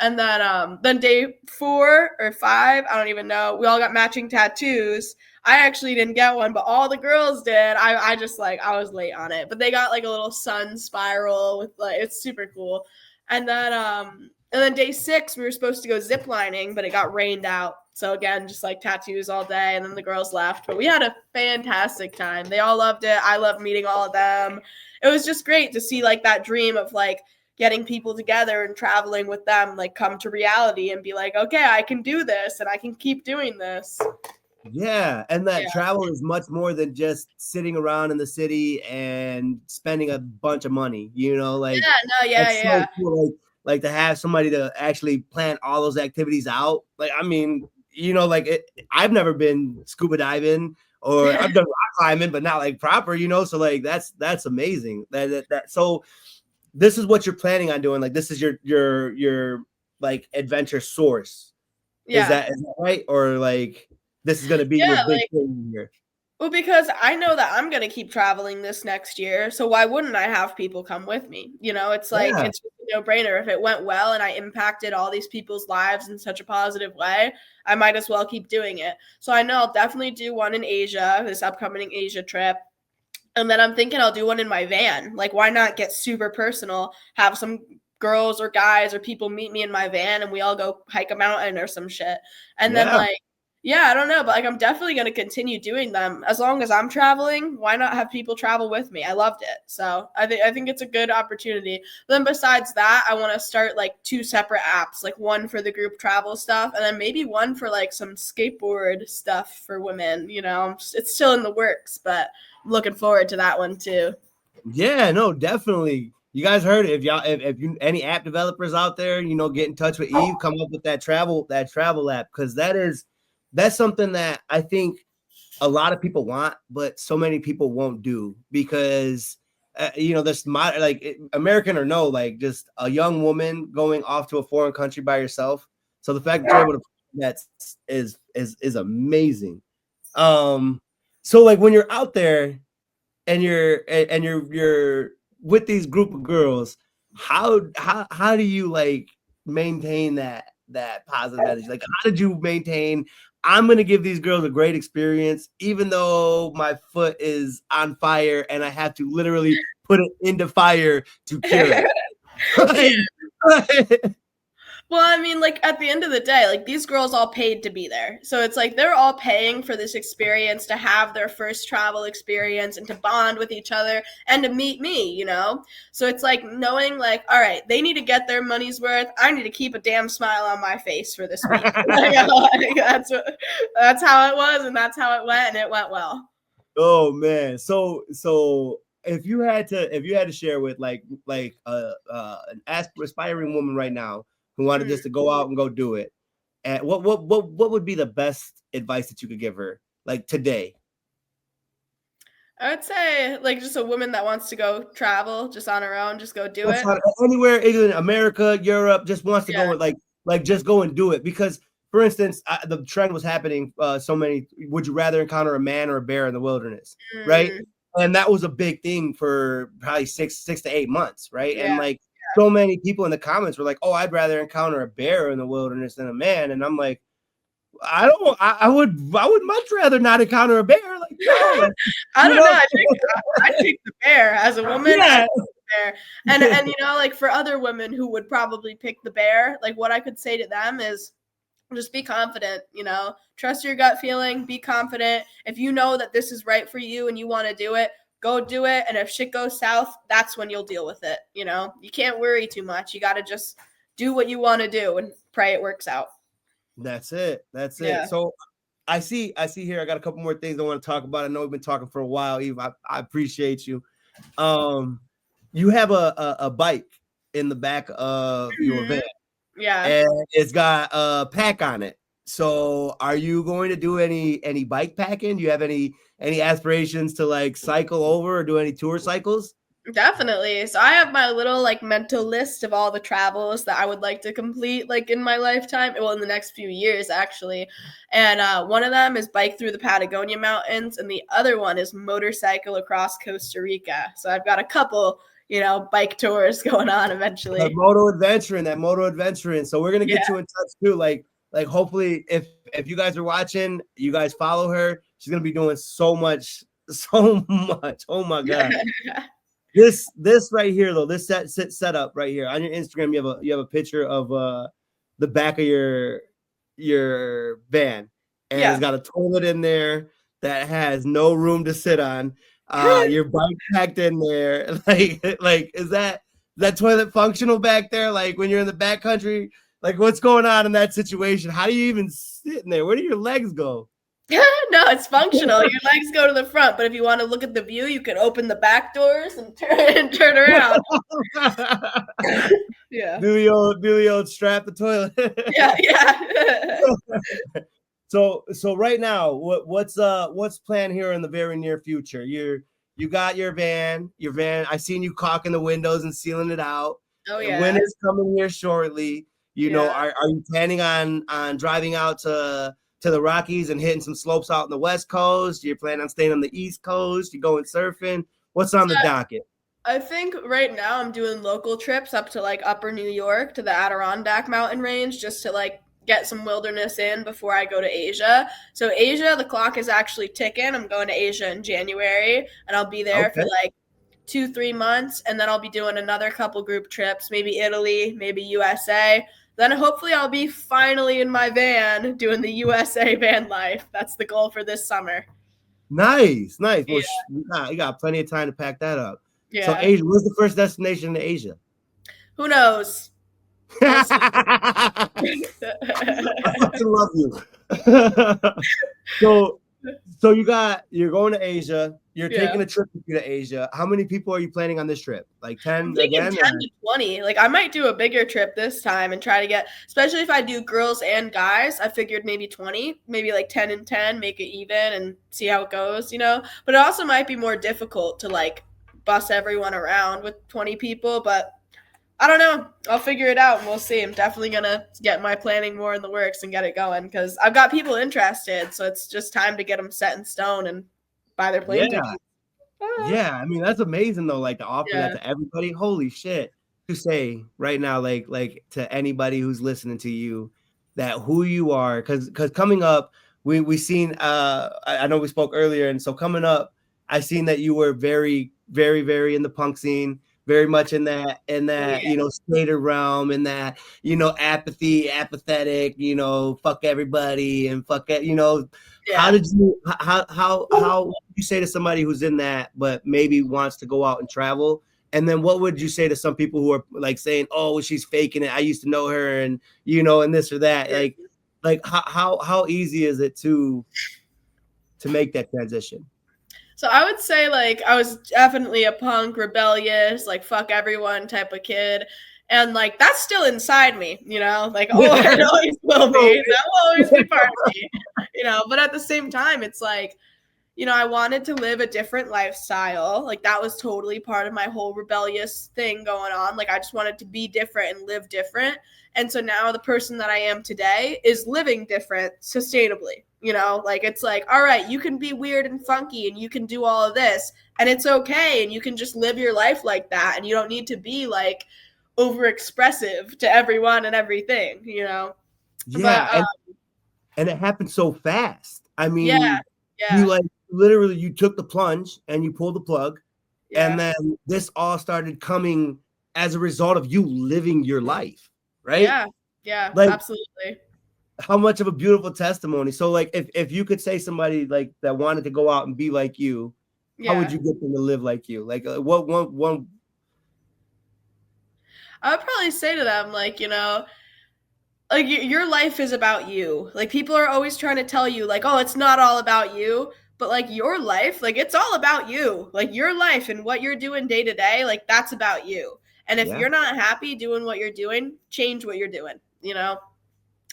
And then day 4 or 5, I don't even know, we all got matching tattoos. I actually didn't get one, but all the girls did. I just like, I was late on it, but they got like a little sun spiral with like, it's super cool. And then day 6, we were supposed to go zip lining, but it got rained out. So again, just like tattoos all day, and then the girls left. But we had a fantastic time. They all loved it. I loved meeting all of them. It was just great to see like that dream of like getting people together and traveling with them like come to reality and be like, okay, I can do this and I can keep doing this.
Yeah, and that travel is much more than just sitting around in the city and spending a bunch of money, you know, like so cool, like to have somebody to actually plan all those activities out. Like, I mean, you know, like I've never been scuba diving or I've done rock climbing, but not like proper, you know, so like that's amazing. That so this is what you're planning on doing. Like this is your like adventure source.
Yeah.
Is that right? Or like this is gonna be your big thing here?
Well, because I know that I'm going to keep traveling this next year. So why wouldn't I have people come with me? You know, it's like, it's just a no-brainer. If it went well and I impacted all these people's lives in such a positive way, I might as well keep doing it. So I know I'll definitely do one in Asia, this upcoming Asia trip. And then I'm thinking I'll do one in my van. Like, why not get super personal, have some girls or guys or people meet me in my van and we all go hike a mountain or some shit. And then like, yeah, I don't know, but like I'm definitely going to continue doing them as long as I'm traveling. Why not have people travel with me? I loved it. So I think it's a good opportunity. But then besides that, I want to start like 2 separate apps, like one for the group travel stuff and then maybe one for like some skateboard stuff for women. You know, it's still in the works, but I'm looking forward to that one too. Yeah,
no, definitely. You guys heard it. If you any app developers out there, you know, get in touch with Eve, come up with that travel app, because that's something that I think a lot of people want, but so many people won't do because you know, this American or no, like just a young woman going off to a foreign country by herself. So the fact that you're able to that is amazing. So like when you're out there and you're with these group of girls, how do you like maintain that positive energy? Like how did you maintain, I'm going to give these girls a great experience, even though my foot is on fire and I have to literally put it into fire to cure it.
Well, I mean, like at the end of the day, like these girls all paid to be there. So it's like they're all paying for this experience, to have their first travel experience and to bond with each other and to meet me, you know? So it's like knowing like, all right, they need to get their money's worth. I need to keep a damn smile on my face for this week. That's how it was and that's how it went, and it went well.
Oh man. So if you had to share with like an aspiring woman right now who wanted just to go out and go do it, And what would be the best advice that you could give her, like today?
I would say like just a woman that wants to go travel just on her own, just go do
That's
it.
not anywhere, England, America, Europe, just wants to
Yeah.
go and like just go and do it. Because, for instance, the trend was happening. So many. Would you rather encounter a man or a bear in the wilderness, right? And that was a big thing for probably 6 to 8 months, right?
Yeah.
And like so many people in the comments were like, "Oh, I'd rather encounter a bear in the wilderness than a man," and I'm like, I would much rather not encounter a bear. Like, no, like,
I don't know. I think I'd pick the bear as a woman.
Yeah.
I'd pick the bear. And you know, like for other women who would probably pick the bear, like what I could say to them is just be confident, you know, trust your gut feeling, be confident. If you know that this is right for you and you want to do it, go do it. And if shit goes south, that's when you'll deal with it. You know, you can't worry too much. You got to just do what you want to do and pray it works out.
That's it. That's
Yeah.
it. So I see here. I got a couple more things I want to talk about. I know we've been talking for a while, Eve. I appreciate you. You have a bike in the back of your van.
Yeah.
And it's got a pack on it. So are you going to do any bike packing? Do you have any aspirations to like cycle over or do any tour cycles?
Definitely. So I have my little like mental list of all the travels that I would like to complete like in my lifetime. Well, in the next few years actually. And one of them is bike through the Patagonia Mountains, and the other one is motorcycle across Costa Rica. So I've got a couple, you know, bike tours going on eventually.
That moto adventuring. So we're gonna get you in touch too. Like hopefully if you guys are watching, you guys follow her. She's gonna be doing so much. Oh my god. This right here though, this set up right here on your Instagram, you have a picture of the back of your van, and it's got a toilet in there that has no room to sit on. Your bike packed in there. Like is that toilet functional back there? Like when you're in the backcountry, like what's going on in that situation? How do you even sit in there? Where do your legs go?
No, it's functional. Your legs go to the front, but if you want to look at the view, you can open the back doors and turn around. Yeah.
Do the old strap the toilet.
Yeah.
So right now, what's planned here in the very near future? You got your van. I seen you caulking the windows and sealing it out.
Oh yeah.
Winter's coming here shortly. You know, are you planning on driving out to the Rockies and hitting some slopes out on the West Coast? You're planning on staying on the East Coast? You going surfing? What's on the docket?
I think right now I'm doing local trips up to like upper New York to the Adirondack mountain range just to like get some wilderness in before I go to Asia. So Asia, the clock is actually ticking. I'm going to Asia in January, and I'll be there for like 2-3 months, and then I'll be doing another couple group trips, maybe Italy, maybe USA. Then hopefully I'll be finally in my van doing the USA van life. That's the goal for this summer.
Nice. Well, you got plenty of time to pack that up.
Yeah.
So Asia, what's the first destination in Asia?
Who knows?
I fucking love you. So you're going to Asia. You're taking a trip to Asia. How many people are you planning on this trip? Like 10 again?
10 to 20. Like I might do a bigger trip this time and try to get, especially if I do girls and guys, I figured maybe 20, maybe like 10 and 10, make it even and see how it goes, you know? But it also might be more difficult to like bus everyone around with 20 people, but I don't know. I'll figure it out and we'll see. I'm definitely going to get my planning more in the works and get it going because I've got people interested. So it's just time to get them set in stone and buy their plane tickets.
Yeah, I mean, that's amazing though. Like to offer that to everybody. Holy shit. To say right now, like to anybody who's listening to you, that who you are, because coming up, we seen I know we spoke earlier, and so coming up, I seen that you were very, very, very in the punk scene. Very much in that, you know, skater realm, in that, you know, apathetic, you know, fuck everybody and fuck it, you know. How would you say to somebody who's in that, but maybe wants to go out and travel? And then what would you say to some people who are like saying, oh, she's faking it. I used to know her and, you know, and this or that. Like how easy is it to make that transition?
So I would say like I was definitely a punk, rebellious, like fuck everyone type of kid. And like that's still inside me, you know, like oh, it always will be. That will always be part of me, you know. But at the same time, it's like, you know, I wanted to live a different lifestyle. Like that was totally part of my whole rebellious thing going on. Like I just wanted to be different and live different. And so now the person that I am today is living different sustainably. You know, like it's like, all right, you can be weird and funky and you can do all of this and it's okay. And you can just live your life like that. And you don't need to be like over expressive to everyone and everything, you know?
Yeah.
But,
and it happened so fast. I mean,
yeah.
you like literally you took the plunge and you pulled the plug.
Yeah.
And then this all started coming as a result of you living your life, right?
Yeah,
like,
absolutely.
How much of a beautiful testimony. So like if you could say somebody like that wanted to go out and be like you, how would you get them to live like you? Like what one
I would probably say to them, like, you know, like your life is about you. Like people are always trying to tell you like, oh, it's not all about you. But like your life, like it's all about you. Like your life and what you're doing day to day, like that's about you. And if you're not happy doing what you're doing, change what you're doing, you know?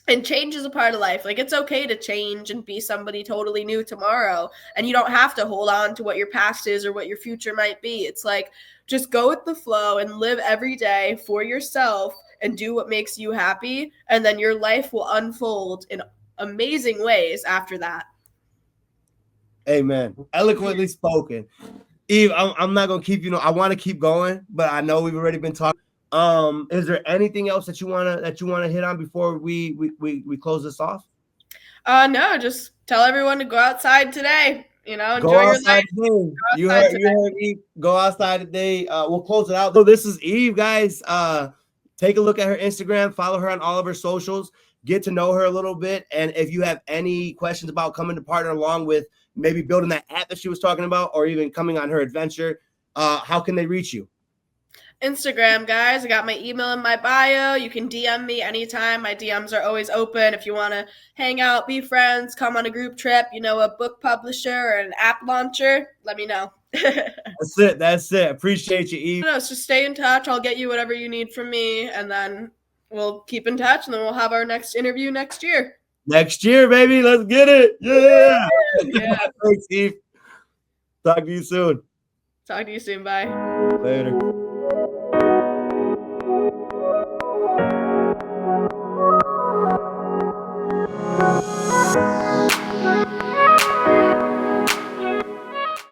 And change is a part of life. Like it's okay to change and be somebody totally new tomorrow. And you don't have to hold on to what your past is or what your future might be. It's like just go with the flow and live every day for yourself and do what makes you happy. And then your life will unfold in amazing ways after that.
Amen. Eloquently spoken. Eve, I'm not gonna keep, I want to keep going, but I know we've already been talking. Is there anything else that you wanna hit on before we close this off?
No, just tell everyone to go outside today. You know, enjoy your life.
You heard Eve. Go outside today. We'll close it out. So this is Eve, guys. Take a look at her Instagram, follow her on all of her socials, get to know her a little bit. And if you have any questions about coming to partner along with maybe building that app that she was talking about, or even coming on her adventure, how can they reach you?
Instagram, guys. I got my email in my bio. You can DM me anytime. My DMs are always open. If you want to hang out, be friends, come on a group trip, you know, a book publisher or an app launcher, let me know.
That's it. Appreciate you, Eve.
No, it's just stay in touch. I'll get you whatever you need from me, and then we'll keep in touch, and then we'll have our next interview next year.
Next year, baby. Let's get it. Yeah. Thanks, Eve. Talk to you soon.
Talk to you soon. Bye.
Later.